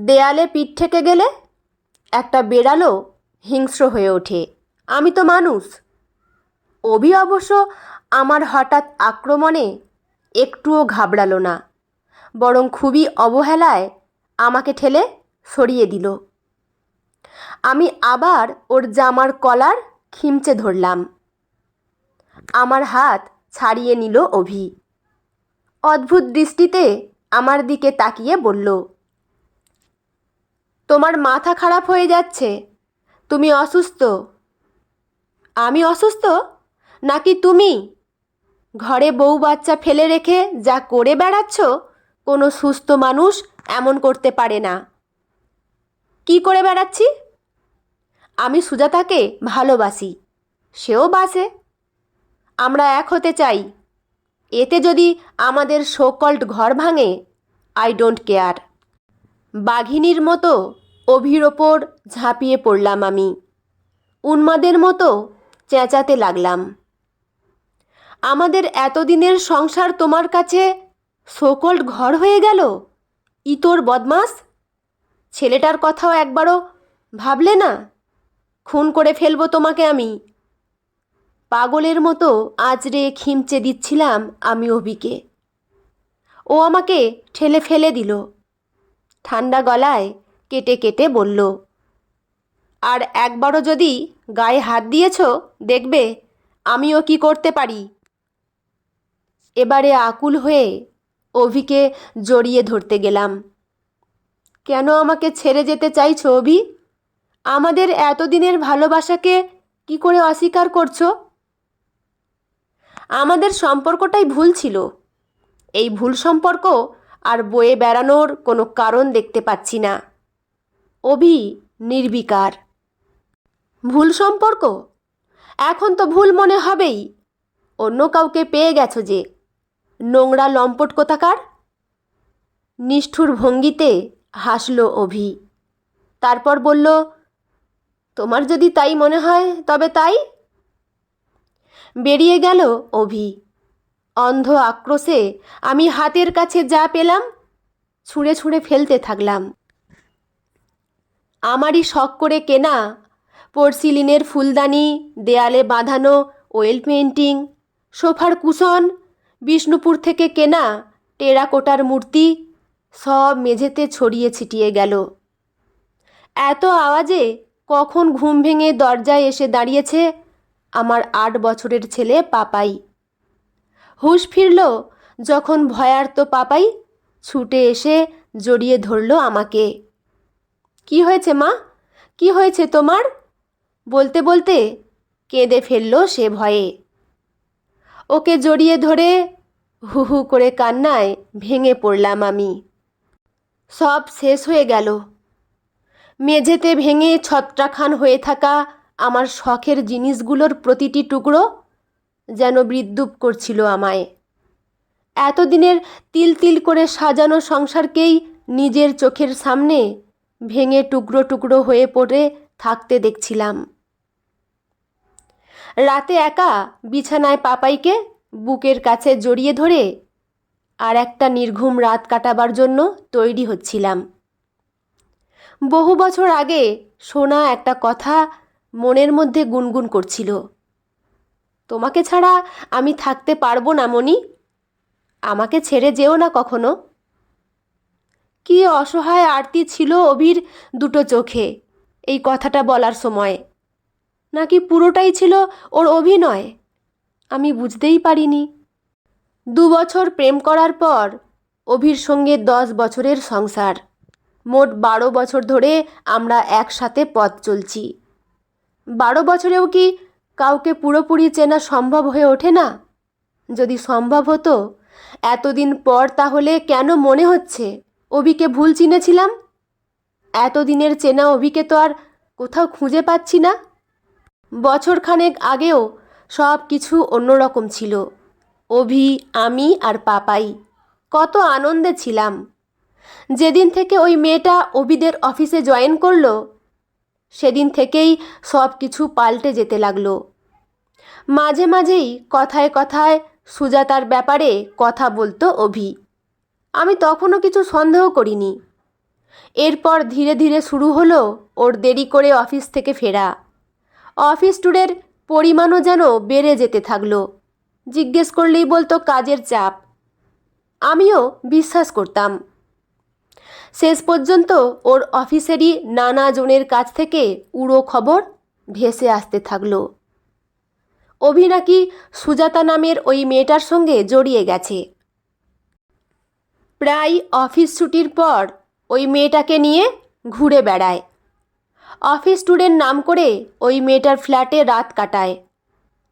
দেয়ালে পিঠ ঠেকে গেলে একটা বেড়ালও হিংস্র হয়ে ওঠে। আমি তো মানুষ। অভি অবশ্য আমার হঠাৎ আক্রমণে একটুও ঘাবড়ালো না, বরং খুবই অবহেলায় আমাকে ঠেলে সরিয়ে দিল। আমি আবার ওর জামার কলার খিমচে ধরলাম। আমার হাত ছাড়িয়ে নিল অভি। অদ্ভুত দৃষ্টিতে আমার দিকে তাকিয়ে বলল, তোমার মাথা খারাপ হয়ে যাচ্ছে, তুমি অসুস্থ। আমি অসুস্থ নাকি তুমি? ঘরে বউ বাচ্চা ফেলে রেখে যা করে বেড়াচ্ছ, কোনো সুস্থ মানুষ এমন করতে পারে না। কি করে বেড়াচ্ছি? আমি সুজাতাকে ভালোবাসি, সেও বাসে। আমরা এক হতে চাই। এতে যদি আমাদের সোকল্ড ঘর ভাঙে, আই ডোন্ট কেয়ার। বাঘিনীর মতো অভির ওপর ঝাঁপিয়ে পড়লাম আমি। উন্মাদের মতো চেঁচাতে লাগলাম, আমাদের এতদিনের সংসার তোমার কাছে সোকল্ড ঘর হয়ে গেল? ইতর বদমাস, ছেলেটার কথাও একবারও ভাবলে না? খুন করে ফেলবো তোমাকে আমি। পাগলের মতো আঁচড়ে খিমচে দিচ্ছিলাম আমি অভিকে। ও আমাকে ঠেলে ফেলে দিল। ঠান্ডা গলায় কেটে কেটে বলল, আর একবারও যদি গায়ে হাত দিয়েছ, দেখবে আমিও কি করতে পারি। এবারে আকুল হয়ে অভিকে জড়িয়ে ধরতে গেলাম। কেন আমাকে ছেড়ে যেতে চাইছো অভি? আমাদের এতদিনের ভালোবাসাকে কি করে অস্বীকার করছো? আমাদের সম্পর্কটাই ভুল ছিল। এই ভুল সম্পর্ক আর বয়ে বেড়ানোর কোনো কারণ দেখতে পাচ্ছি না। অভি নির্বিকার। ভুল সম্পর্ক? এখন তো ভুল মনে হবেই। অন্য কাউকে পেয়ে গেছো যে। নোংরা লম্পট কোথাকার। নিষ্ঠুর ভঙ্গিতে হাসল অভি। তারপর বলল, তোমার যদি তাই মনে হয় তবে তাই। বেরিয়ে গেল অভি। অন্ধ আক্রোশে আমি হাতের কাছে যা পেলাম ছুঁড়ে ছুঁড়ে ফেলতে থাকলাম। আমারই শখ করে কেনা পোর্সিলিনের ফুলদানি, দেয়ালে বাঁধানো ওয়েল পেন্টিং, সোফার কুশন, বিষ্ণুপুর থেকে কেনা টেরাকোটার মূর্তি সব মেঝেতে ছড়িয়ে ছিটিয়ে গেল। এত আওয়াজে কখন ঘুম ভেঙে দরজায় এসে দাঁড়িয়েছে আমার 8 বছরের ছেলে পাপাই। হুঁশ ফিরল যখন ভয়ার্ত পাপাই ছুটে এসে জড়িয়ে ধরল আমাকে। কি হয়েছে মা? কি হয়েছে তোমার? বলতে বলতে কেঁদে ফেলল সে ভয়ে। ওকে জড়িয়ে ধরে হু হু করে কান্নায় ভেঙে পড়লাম আমি। সব শেষ হয়ে গেল। মেঝেতে ভেঙে ছত্রাখান হয়ে থাকা আমার শখের জিনিসগুলোর প্রতিটি টুকরো যেন বিদ্রূপ করছিল আমায়। এতদিনের তিল তিল করে সাজানো সংসারকেই নিজের চোখের সামনে ভেঙে টুকরো টুকরো হয়ে পড়ে থাকতে দেখছিলাম। রাতে একা বিছানায় পাপাইকে বুকের কাছে জড়িয়ে ধরে আর একটা নির্ঘুম রাত কাটাবার জন্য তৈরি হচ্ছিলাম। বহু বছর আগে শোনা একটা কথা মনের মধ্যে গুনগুন করছিল, তোমাকে ছাড়া আমি থাকতে পারবো না মনি, আমাকে ছেড়ে যেও না কখনো। কি অসহায় আরতি ছিল অভির দুটো চোখে এই কথাটা বলার সময়। নাকি পুরোটাই ছিল ওর অভিনয়, আমি বুঝতেই পারিনি। 2 বছর প্রেম করার পর অভির সঙ্গে 10 বছরের সংসার। মোট 12 বছর ধরে আমরা একসাথে পথ চলছি। 12 বছরেও কি কাউকে পুরোপুরি চেনা সম্ভব হয়ে ওঠে না? যদি সম্ভব হতো, এতদিন পর তাহলে কেন মনে হচ্ছে অভিকে ভুল চিনেছিলাম? এতদিনের চেনা অভিকে তো আর কোথাও খুঁজে পাচ্ছি না। বছরখানেক আগেও সব কিছু অন্যরকম ছিল। অভি, আমি আর পাপাই কত আনন্দে ছিলাম। যেদিন থেকে ওই মেয়েটা অভিদের অফিসে জয়েন করলো, সেদিন থেকেই সব কিছু পাল্টে যেতে লাগলো। মাঝে মাঝেই কথায় কথায় সুজাতার ব্যাপারে কথা বলতো অভি। আমি তখনও কিছু সন্দেহ করিনি। এরপর ধীরে ধীরে শুরু হলো ওর দেরি করে অফিস থেকে ফেরা। অফিস ট্যুরের পরিমাণও যেন বেড়ে যেতে থাকলো। জিজ্ঞেস করলেই বলতো কাজের চাপ। আমিও বিশ্বাস করতাম। শেষ পর্যন্ত ওর অফিসেরই নানা জনের কাছ থেকে উড়ো খবর ভেসে আসতে থাকলো। অভি নাকি সুজাতা নামের ওই মেয়েটার সঙ্গে জড়িয়ে গেছে। প্রায় অফিস ছুটির পর ওই মেয়েটাকে নিয়ে ঘুরে বেড়ায়। অফিস ট্যুরের নাম করে ওই মেয়েটার ফ্ল্যাটে রাত কাটায়।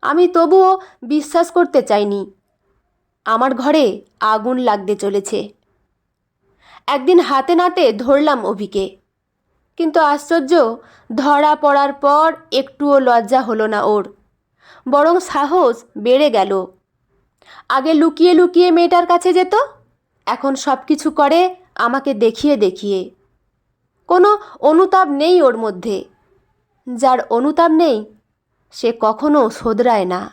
আমি তবুও বিশ্বাস করতে চাইনি। আমার ঘরে আগুন লাগতে চলেছে। একদিন হাতে নাতে ধরলাম অভিকে, কিন্তু আশ্চর্য, ধরা পড়ার পর একটুও লজ্জা হলো না ওর, বরং সাহস বেড়ে গেল। আগে লুকিয়ে লুকিয়ে মেয়েটার কাছে যেত, এখন সব কিছু করে আমাকে দেখিয়ে দেখিয়ে। কোনো অনুতাপ নেই ওর মধ্যে। যার অনুতাপ নেই সে কখনো শোধরায় না।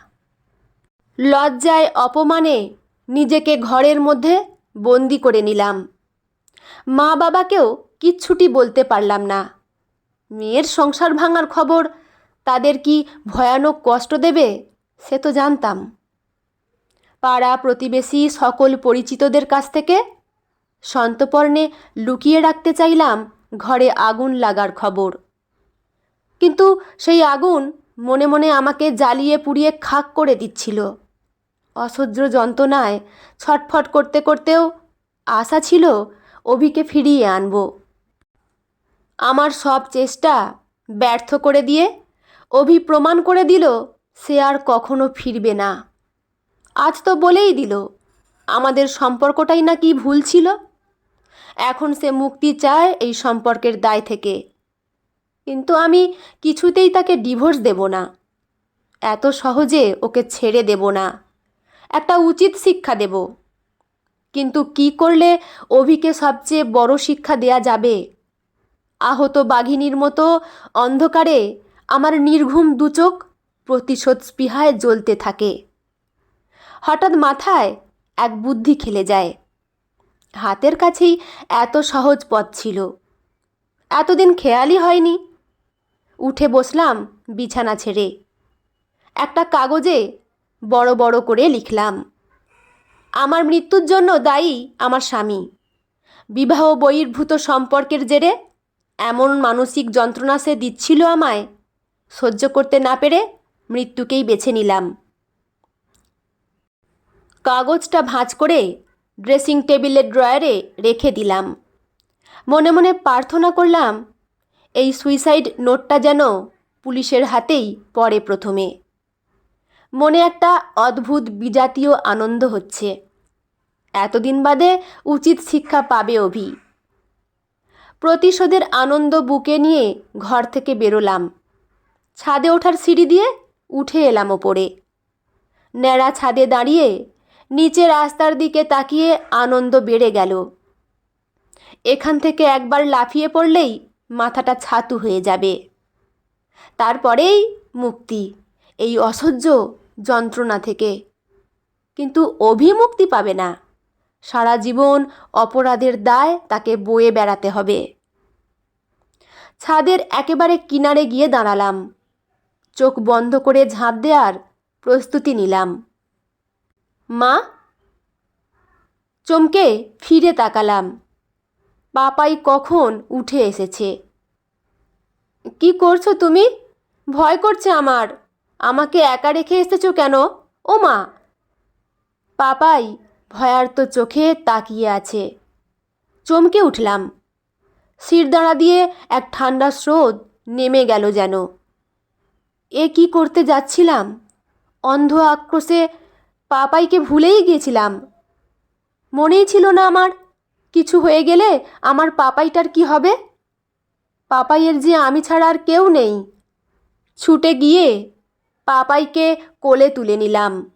লজ্জায় অপমানে নিজেকে ঘরের মধ্যে বন্দি করে নিলাম। মা বাবাকেও কিচ্ছুটি বলতে পারলাম না। মেয়ের সংসার ভাঙার খবর তাদের কি ভয়ানক কষ্ট দেবে সে তো জানতাম। পাড়া প্রতিবেশী সকল পরিচিতদের কাছ থেকে সন্তর্পণে লুকিয়ে রাখতে চাইলাম ঘরে আগুন লাগার খবর। কিন্তু সেই আগুন মনে মনে আমাকে জ্বালিয়ে পুড়িয়ে খাক করে দিচ্ছিল। অসহ্য যন্ত্রণায় ছটফট করতে করতেও আশা ছিল অভিকে ফিরিয়ে আনব। আমার সব চেষ্টা ব্যর্থ করে দিয়ে অভি প্রমাণ করে দিল সে আর কখনো ফিরবে না। আজ তো বলেই দিল আমাদের সম্পর্কটাই নাকি ভুল ছিল। এখন সে মুক্তি চায় এই সম্পর্কের দায় থেকে। কিন্তু আমি কিছুতেই তাকে ডিভোর্স দেব না। এত সহজে ওকে ছেড়ে দেব না। একটা উচিত শিক্ষা দেব। কিন্তু কি করলে অভিকে সবচেয়ে বড় শিক্ষা দেয়া যাবে? আহত বাঘিনীর মতো অন্ধকারে আমার নির্ঘুম দুচোখ প্রতিশোধ স্পৃহায় জ্বলতে থাকে। হঠাৎ মাথায় এক বুদ্ধি খেলে যায়। হাতের কাছেই এত সহজ পথ ছিল, এতদিন খেয়ালই হয়নি। উঠে বসলাম বিছানা ছেড়ে। একটা কাগজে বড় বড় করে লিখলাম, আমার মৃত্যুর জন্য দায়ী আমার স্বামী। বিবাহ বহির্ভূত সম্পর্কের জেরে এমন মানসিক যন্ত্রণা সে দিচ্ছিল আমায়, সহ্য করতে না পেরে মৃত্যুকেই বেছে নিলাম। কাগজটা ভাঁজ করে ড্রেসিং টেবিলের ড্রয়ারে রেখে দিলাম। মনে মনে প্রার্থনা করলাম এই সুইসাইড নোটটা যেন পুলিশের হাতেই পড়ে প্রথমে। মনে একটা অদ্ভুত বিজাতীয় আনন্দ হচ্ছে। এতদিন বাদে উচিত শিক্ষা পাবে অভি। প্রতিশোধের আনন্দ বুকে নিয়ে ঘর থেকে বেরোলাম। ছাদে ওঠার সিঁড়ি দিয়ে উঠে এলাম ওপরে। ন্যাড়া ছাদে দাঁড়িয়ে নিচে রাস্তার দিকে তাকিয়ে আনন্দ বেড়ে গেল। এখান থেকে একবার লাফিয়ে পড়লেই মাথাটা ছাতু হয়ে যাবে। তারপরেই মুক্তি এই অসহ্য যন্ত্রণা থেকে। কিন্তু অভি মুক্তি পাবে না। সারা জীবন অপরাধের দায় তাকে বয়ে বেড়াতে হবে। ছাদের একেবারে কিনারে গিয়ে দাঁড়ালাম। চোখ বন্ধ করে ঝাঁপ দেওয়ার প্রস্তুতি নিলাম। মা! চমকে ফিরে তাকালাম। পাপাই কখন উঠে এসেছে। কি করছো তুমি? ভয় করছে আমার। আমাকে একা রেখে এসেছো কেন? ও মা! পাপাই ভয়ার্ত চোখে তাকিয়ে আছে। চমকে উঠলাম। শিরদাঁড়া দিয়ে এক ঠান্ডা স্রোত নেমে গেল যেন। এ কি করতে যাচ্ছিলাম? অন্ধ আক্রোশে পাপাইকে ভুলেই গিয়েছিলাম। মনেই ছিল না আমার কিছু হয়ে গেলে আমার পাপাইটার কি হবে। পাপাইয়ের যে আমি ছাড়া আর কেউ নেই। ছুটে গিয়ে পাপাইকে কোলে তুলে নিলাম।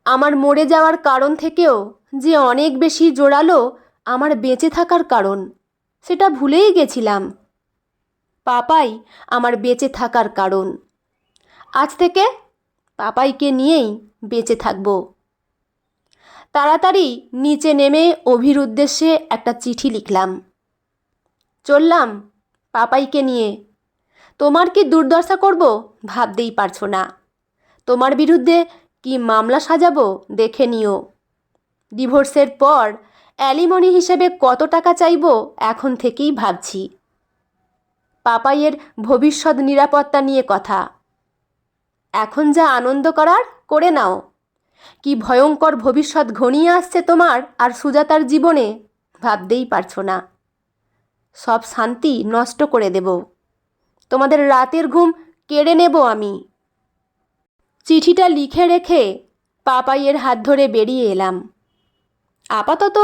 আমার মরে যাওয়ার কারণ থেকেও যে অনেক বেশি জোরালো আমার বেঁচে থাকার কারণ, সেটা ভুলেই গেছিলাম। পাপাই আমার বেঁচে থাকার কারণ। আজ থেকে পাপাইকে নিয়েই বেঁচে থাকব। তাড়াতাড়ি নিচে নেমে অভির উদ্দেশ্যে একটা চিঠি লিখলাম। চললাম পাপাইকে নিয়ে। তোমার কি দুর্দশা করব ভাবতেই পারছো না। তোমার বিরুদ্ধে কি মামলা সাজাবো দেখে নিও। ডিভোর্সের পর অ্যালিমনি হিসেবে কত টাকা চাইবো এখন থেকেই ভাবছি। পাপাইয়ের ভবিষ্যৎ নিরাপত্তা নিয়ে কথা। এখন যা আনন্দ করার করে নাও। কি ভয়ঙ্কর ভবিষ্যৎ ঘনিয়ে আসছে তোমার আর সুজাতার জীবনে ভাবতেই পারছো না। সব শান্তি নষ্ট করে দেব। তোমাদের রাতের ঘুম কেড়ে নেব আমি। চিঠিটা লিখে রেখে পাপাইয়ের হাত ধরে বেরিয়ে এলাম। আপাতত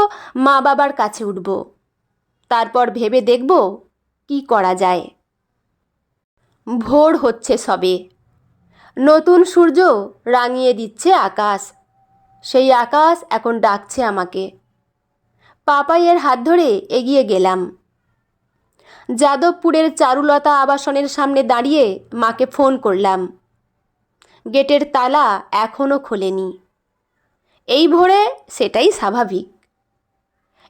মা বাবার কাছে উঠব, তারপর ভেবে দেখব কি করা যায়। ভোর হচ্ছে সবে। নতুন সূর্য রাঙিয়ে দিচ্ছে আকাশ। সেই আকাশ এখন ডাকছে আমাকে। পাপাইয়ের হাত ধরে এগিয়ে গেলাম। যাদবপুরের চারুলতা আবাসনের সামনে দাঁড়িয়ে মাকে ফোন করলাম। গেটের তালা এখনও খোলেনি। এই ভোরে সেটাই স্বাভাবিক।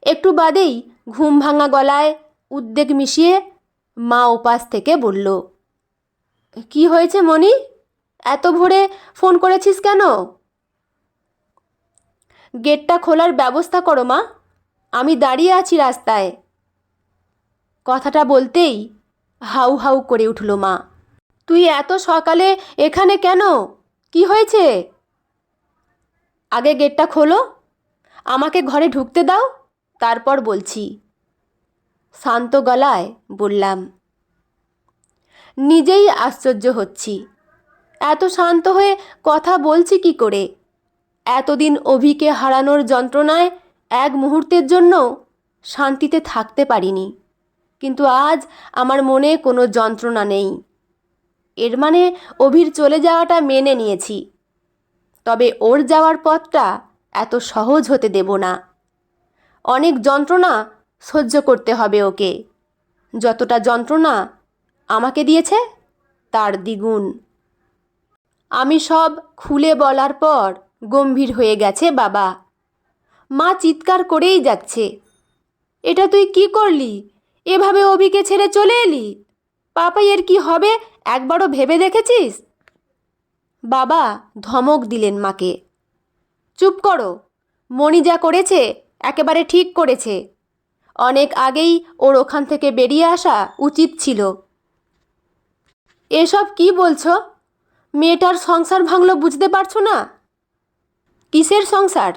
একটু বাদেই ঘুম ভাঙা গলায় উদ্বেগ মিশিয়ে মা ওপাশ থেকে বলল, কি হয়েছে মণি? এত ভোরে ফোন করেছিস কেন? গেটটা খোলার ব্যবস্থা করো মা, আমি দাঁড়িয়ে আছি রাস্তায়। কথাটা বলতেই হাউ হাউ করে উঠল মা। তুই এত সকালে এখানে কেন? কি হয়েছে? আগে গেটটা খোলো, আমাকে ঘরে ঢুকতে দাও, তারপর বলছি, শান্ত গলায় বললাম। নিজেই আশ্চর্য হচ্ছি, এত শান্ত হয়ে কথা বলছি কি করে। এতদিন অভিকে হারানোর যন্ত্রণায় এক মুহূর্তের জন্য শান্তিতে থাকতে পারিনি, কিন্তু আজ আমার মনে কোনো যন্ত্রণা নেই। এর মানে অভির চলে যাওয়াটা মেনে নিয়েছি, তবে ওর যাওয়ার পথটা এত সহজ হতে দেব না। অনেক যন্ত্রণা সহ্য করতে হবে ওকে। যতটা যন্ত্রণা আমাকে দিয়েছে তার দ্বিগুণ। আমি সব খুলে বলার পর গম্ভীর হয়ে গেছে বাবা। মা চিৎকার করেই যাচ্ছে, এটা তুই কি করলি? এভাবে অভিকে ছেড়ে চলে এলি? পাপাইয়ের কি হবে একবারও ভেবে দেখেছিস? বাবা ধমক দিলেন মাকে, চুপ করো, মণি যা করেছে একেবারে ঠিক করেছে। অনেক আগেই ওর ওখান থেকে বেরিয়ে আসা উচিত ছিল। এসব কি বলছো? মেয়েটার সংসার ভাঙলো বুঝতে পারছো না? কিসের সংসার?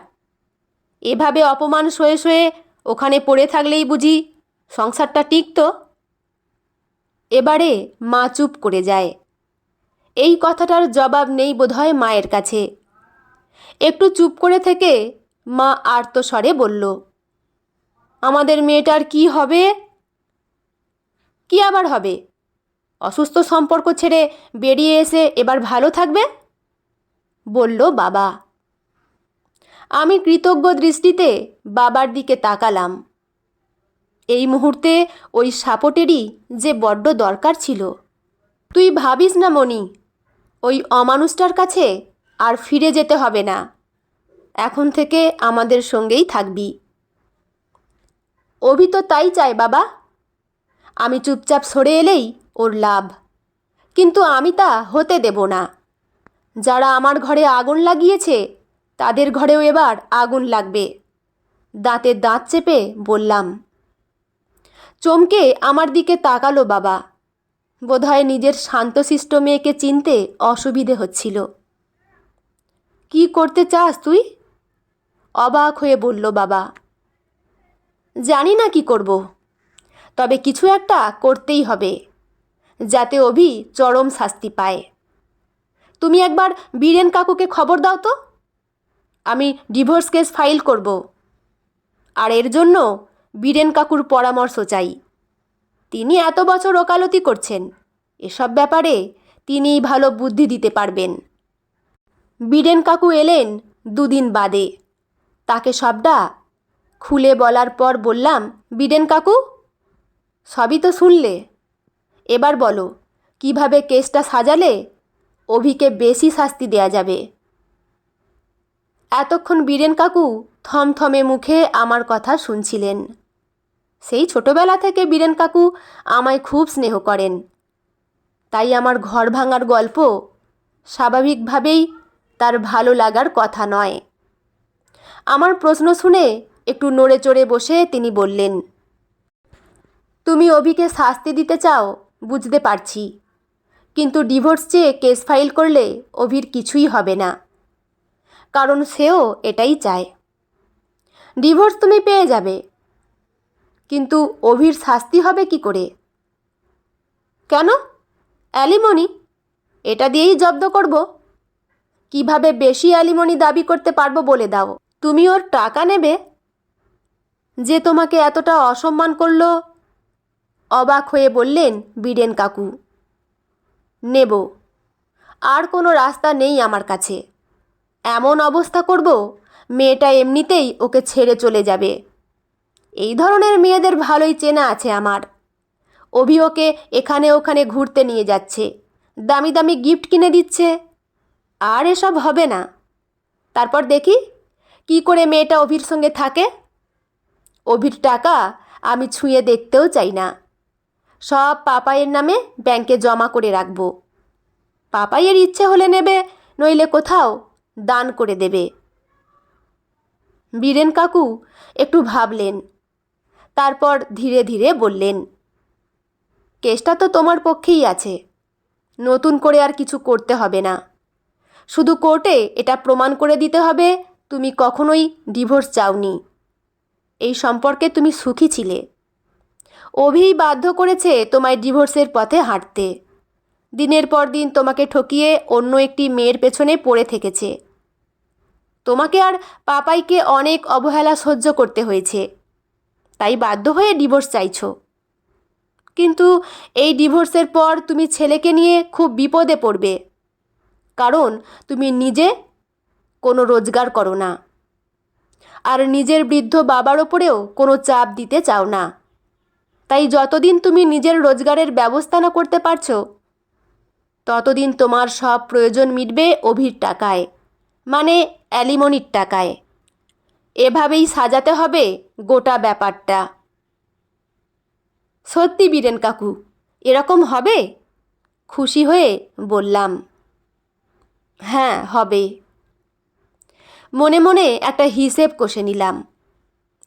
এভাবে অপমান সয়ে সয়ে ওখানে পড়ে থাকলেই বুঝি সংসারটা টিকতো? এবারে মা চুপ করে যায়। এই কথাটার জবাব নেই বোধহয় মায়ের কাছে। একটু চুপ করে থেকে মা আর্তস্বরে বলল, আমাদের মেয়েটার কি হবে? কি আবার হবে? অসুস্থ সম্পর্ক ছেড়ে বেরিয়ে এসে এবার ভালো থাকবে, বলল বাবা। আমি কৃতজ্ঞ দৃষ্টিতে বাবার দিকে তাকালাম। এই মুহূর্তে ওই সাপোর্টেরই যে বড্ড দরকার ছিল। তুই ভাবিস না মণি, ওই অমানুষটার কাছে আর ফিরে যেতে হবে না। এখন থেকে আমাদের সঙ্গেই থাকবি। অভি তো তাই চায় বাবা। আমি চুপচাপ সরে এলেই ওর লাভ, কিন্তু আমি তা হতে দেব না। যারা আমার ঘরে আগুন লাগিয়েছে তাদের ঘরেও এবার আগুন লাগবে। দাঁতে দাঁত চেপে বললাম। চমকে আমার দিকে তাকালো বাবা। বোধহয় নিজের শান্তশিষ্ট মেয়েকে চিনতে অসুবিধে হচ্ছিল। কি করতে চাস তুই? অবাক হয়ে বলল বাবা। জানি না কি করব, তবে কিছু একটা করতেই হবে, যাতে অভি চরম শাস্তি পায়। তুমি একবার বীরেন কাকুকে খবর দাও তো। আমি ডিভোর্স কেস ফাইল করব, আর এর জন্য বীরেন কাকুর পরামর্শ চাই। তিনি এত বছর ওকালতি করছেন, এসব ব্যাপারে তিনিই ভালো বুদ্ধি দিতে পারবেন। বীরেন কাকু এলেন দুদিন বাদে। তাকে সবটা খুলে বলার পর বললাম, বীরেন কাকু, সবই তো শুনলে, এবার বলো কিভাবে কেসটা সাজালে অভিকে বেশি শাস্তি দেয়া যাবে। এতক্ষণ বীরেন কাকু থমথমে মুখে আমার কথা শুনছিলেন। সেই ছোটবেলা থেকে বীরেন কাকু আমায় খুব স্নেহ করেন। তাই আমার ঘর ভাঙার গল্প স্বাভাবিকভাবেই তার ভালো লাগার কথা নয়। আমার প্রশ্ন শুনে একটু নড়ে চড়ে বসে তিনি বললেন, তুমি অভিকে শাস্তি দিতে চাও বুঝতে পারছি, কিন্তু ডিভোর্স চেয়ে কেস ফাইল করলে অভির কিছুই হবে না, কারণ সেও এটাই চায়। ডিভোর্স তুমি পেয়ে যাবে, কিন্তু অভির শাস্তি হবে কি করে? কেন? অ্যালিমনি, এটা দিয়েই জব্দ করব। কিভাবে বেশি অ্যালিমনি দাবি করতে পারবো বলে দাও। তুমি ওর টাকা নেবে? যে তোমাকে এতটা অসম্মান করলো? অবাক হয়ে বললেন বীরেন কাকু। নেব, আর কোনো রাস্তা নেই আমার কাছে। এমন অবস্থা করব মেয়েটা এমনিতেই ওকে ছেড়ে চলে যাবে। এই ধরনের মেয়েদের ভালোই চেনা আছে আমার। অভি ওকে এখানে ওখানে ঘুরতে নিয়ে যাচ্ছে, দামি দামি গিফট কিনে দিচ্ছে। আর এসব হবে না। তারপর দেখি কি করে মেয়েটা অভির সঙ্গে থাকে। অভির টাকা আমি ছুঁয়ে দেখতেও চাই না। সব পাপাইয়ের নামে ব্যাংকে জমা করে রাখব। পাপাইয়ের ইচ্ছে হলে নেবে, নইলে কোথাও দান করে দেবে। বীরেন কাকু একটু ভাবলেন, তারপর ধীরে ধীরে বললেন, কেসটা তো তোমার পক্ষেই আছে। নতুন করে আর কিছু করতে হবে না। শুধু কোর্টে এটা প্রমাণ করে দিতে হবে তুমি কখনোই ডিভোর্স চাওনি। এই সম্পর্কে তুমি সুখী ছিলে। অভিই বাধ্য করেছে তোমায় ডিভোর্সের পথে হাঁটতে। দিনের পর দিন তোমাকে ঠকিয়ে অন্য একটি মেয়ের পেছনে পড়ে থেকেছে। তোমাকে আর পাপাইকে অনেক অবহেলা সহ্য করতে হয়েছে, তাই বাধ্য হয়ে ডিভোর্স চাইছো। কিন্তু এই ডিভোর্সের পর তুমি ছেলেকে নিয়ে খুব বিপদে পড়বে, কারণ তুমি নিজে কোনো রোজগার করো না, আর নিজের বৃদ্ধ বাবার ওপরেও কোনো চাপ দিতে চাও না। তাই যতদিন তুমি নিজের রোজগারের ব্যবস্থা না করতে পারছো, ততদিন তোমার সব প্রয়োজন মিটবে অভির টাকায়, মানে অ্যালিমনির টাকায়। এভাবেই সাজাতে হবে গোটা ব্যাপারটা। সত্যি বীরেন কাকু, এরকম হবে? খুশি হয়ে বললাম, হ্যাঁ হবে। মনে মনে একটা হিসেব কষে নিলাম।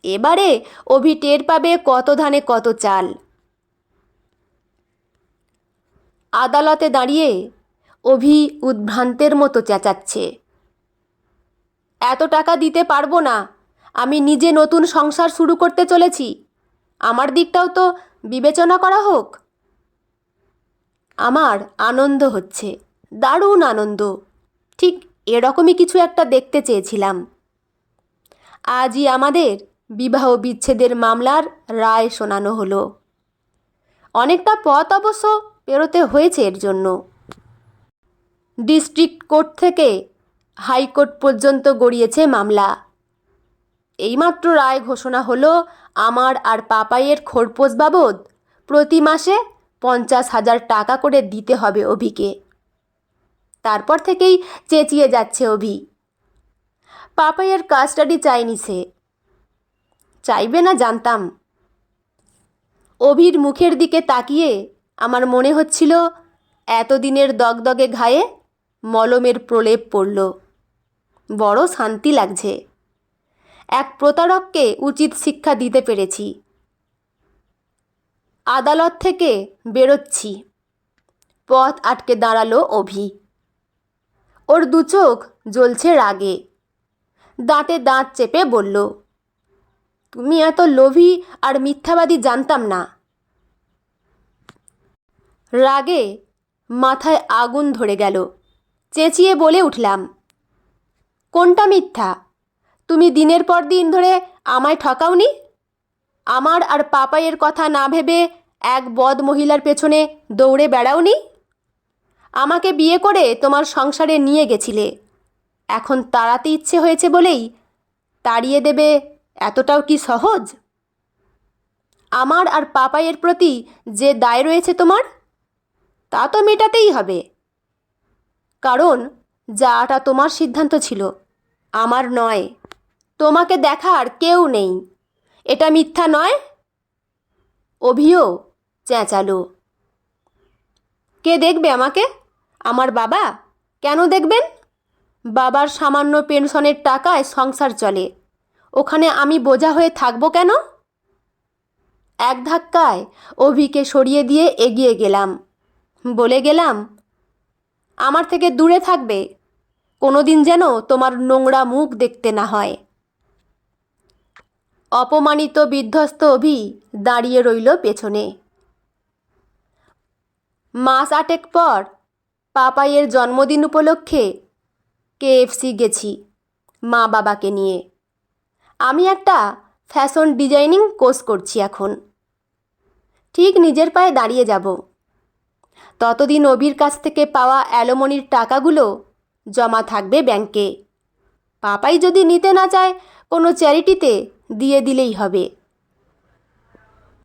এবারে অভি টের পাবে কত ধানে কত চাল। আদালতে দাঁড়িয়ে অভি উদ্ভ্রান্তের মতো চেঁচাচ্ছে, এত টাকা দিতে পারবো না। আমি নিজে নতুন সংসার শুরু করতে চলেছি, আমার দিকটাও তো বিবেচনা করা হোক। আমার আনন্দ হচ্ছে, দারুণ আনন্দ। ঠিক এরকমই কিছু একটা দেখতে চেয়েছিলাম। আজই আমাদের বিবাহ বিচ্ছেদের মামলার রায় শোনানো হলো। অনেকটা পথ অবশ্য পেরোতে হয়েছে এর জন্য। ডিস্ট্রিক্ট কোর্ট থেকে হাইকোর্ট পর্যন্ত গড়িয়েছে মামলা। এইমাত্র রায় ঘোষণা হলো আমার আর পাপাইয়ের খোরপোশ বাবদ প্রতি মাসে 50,000 টাকা করে দিতে হবে অভিকে। তারপর থেকেই চেঁচিয়ে যাচ্ছে অভি। পাপাইয়ের কাস্টাডি চায়নি সে। চাইবে না জানতাম। অভির মুখের দিকে তাকিয়ে আমার মনে হচ্ছিল এতদিনের দগদগে ঘায়ে মলমের প্রলেপ পড়ল। বড় শান্তি লাগছে। এক প্রতারককে উচিত শিক্ষা দিতে পেরেছি। আদালত থেকে বেরোচ্ছি, পথ আটকে দাঁড়ালো অভি। ওর দু চোখ জ্বলছে রাগে। দাঁতে দাঁত চেপে বলল, তুমি এত লোভী আর মিথ্যাবাদী জানতাম না। রাগে মাথায় আগুন ধরে গেল। চেঁচিয়ে বলে উঠলাম, কোনটা মিথ্যা? তুমি দিনের পর দিন ধরে আমায় ঠকাওনি? আমার আর পাপাইয়ের কথা না ভেবে এক বদ মহিলার পেছনে দৌড়ে বেড়াওনি? আমাকে বিয়ে করে তোমার সংসারে নিয়ে গেছিলে, এখন তাড়াতে ইচ্ছে হয়েছে বলেই তাড়িয়ে দেবে, এতটাও কি সহজ? আমার আর পাপাইয়ের প্রতি যে দায় রয়েছে তোমার, তা তো মেটাতেই হবে, কারণ যাটা তোমার সিদ্ধান্ত ছিল, আমার নয়। তোমাকে দেখার কেউ নেই, এটা মিথ্যা নয়? অভিও চেঁচালো। কে দেখবে আমাকে? আমার বাবা? কেন দেখবেন? বাবার সামান্য পেনশনের টাকায় সংসার চলে, ওখানে আমি বোঝা হয়ে থাকবো কেন? এক ধাক্কায় অভিকে সরিয়ে দিয়ে এগিয়ে গেলাম, বলে গেলাম, আমার থেকে দূরে থাকবে, কোনোদিন যেন তোমার নোংরা মুখ দেখতে না হয়। অপমানিত বিধ্বস্ত অভি দাঁড়িয়ে রইল পেছনে। মাস 8 পর পাপাইয়ের জন্মদিন উপলক্ষে KFC গেছি মা বাবাকে নিয়ে। আমি একটা ফ্যাশন ডিজাইনিং কোর্স করছি এখন, ঠিক নিজের পায়ে দাঁড়িয়ে যাব। ততদিন অভির কাছ থেকে পাওয়া অ্যালোমনির টাকাগুলো জমা থাকবে ব্যাংকে। পাপাই যদি নিতে না চায় কোনো চ্যারিটিতে দিয়ে দিলেই হবে।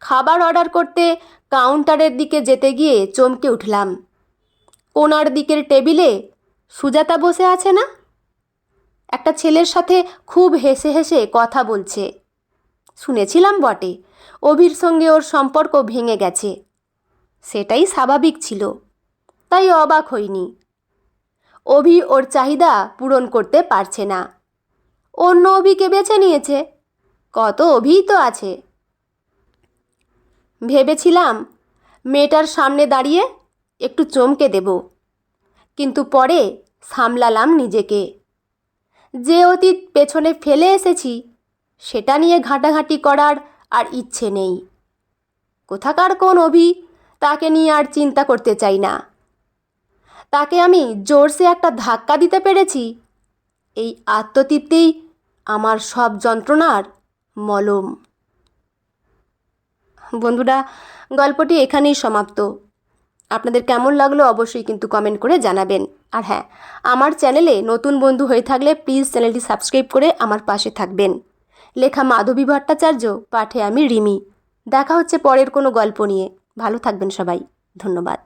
খাবার অর্ডার করতে কাউন্টারের দিকে যেতে গিয়ে চমকে উঠলাম। কোণার দিকের টেবিলে সুজাতা বসে আছে না? একটা ছেলের সাথে খুব হেসে হেসে কথা বলছে। শুনেছিলাম বটে অভির সঙ্গে ওর সম্পর্ক ভেঙে গেছে, সেটাই স্বাভাবিক ছিল, তাই অবাক হইনি। অভি ওর চাহিদা পূরণ করতে পারছে না, অন্য অভিকে বেছে নিয়েছে। কত অভিই তো আছে। ভেবেছিলাম মেয়েটার সামনে দাঁড়িয়ে একটু চমকে দেব, কিন্তু পরে সামলালাম নিজেকে। যে অতীত পেছনে ফেলে এসেছি সেটা নিয়ে ঘাঁটাঘাঁটি করার আর ইচ্ছে নেই। কোথাকার কোন অভি, তাকে নিয়ে আর চিন্তা করতে চাই না। তাকে আমি জোরসে একটা ধাক্কা দিতে পেরেছি, এই আত্মতৃপ্তিই আমার সব যন্ত্রণার মলম। বন্ধুরা, গল্পটি এখানেই সমাপ্ত। আপনাদের কেমন লাগলো অবশ্যই কিন্তু কমেন্ট করে জানাবেন। আর হ্যাঁ, আমার চ্যানেলে নতুন বন্ধু হয়ে থাকলে প্লিজ চ্যানেলটি সাবস্ক্রাইব করে আমার পাশে থাকবেন। লেখা মাধবী ভট্টাচার্য, পাঠে আমি রিমি। দেখা হচ্ছে পরের কোনো গল্প নিয়ে। ভালো থাকবেন সবাই। ধন্যবাদ।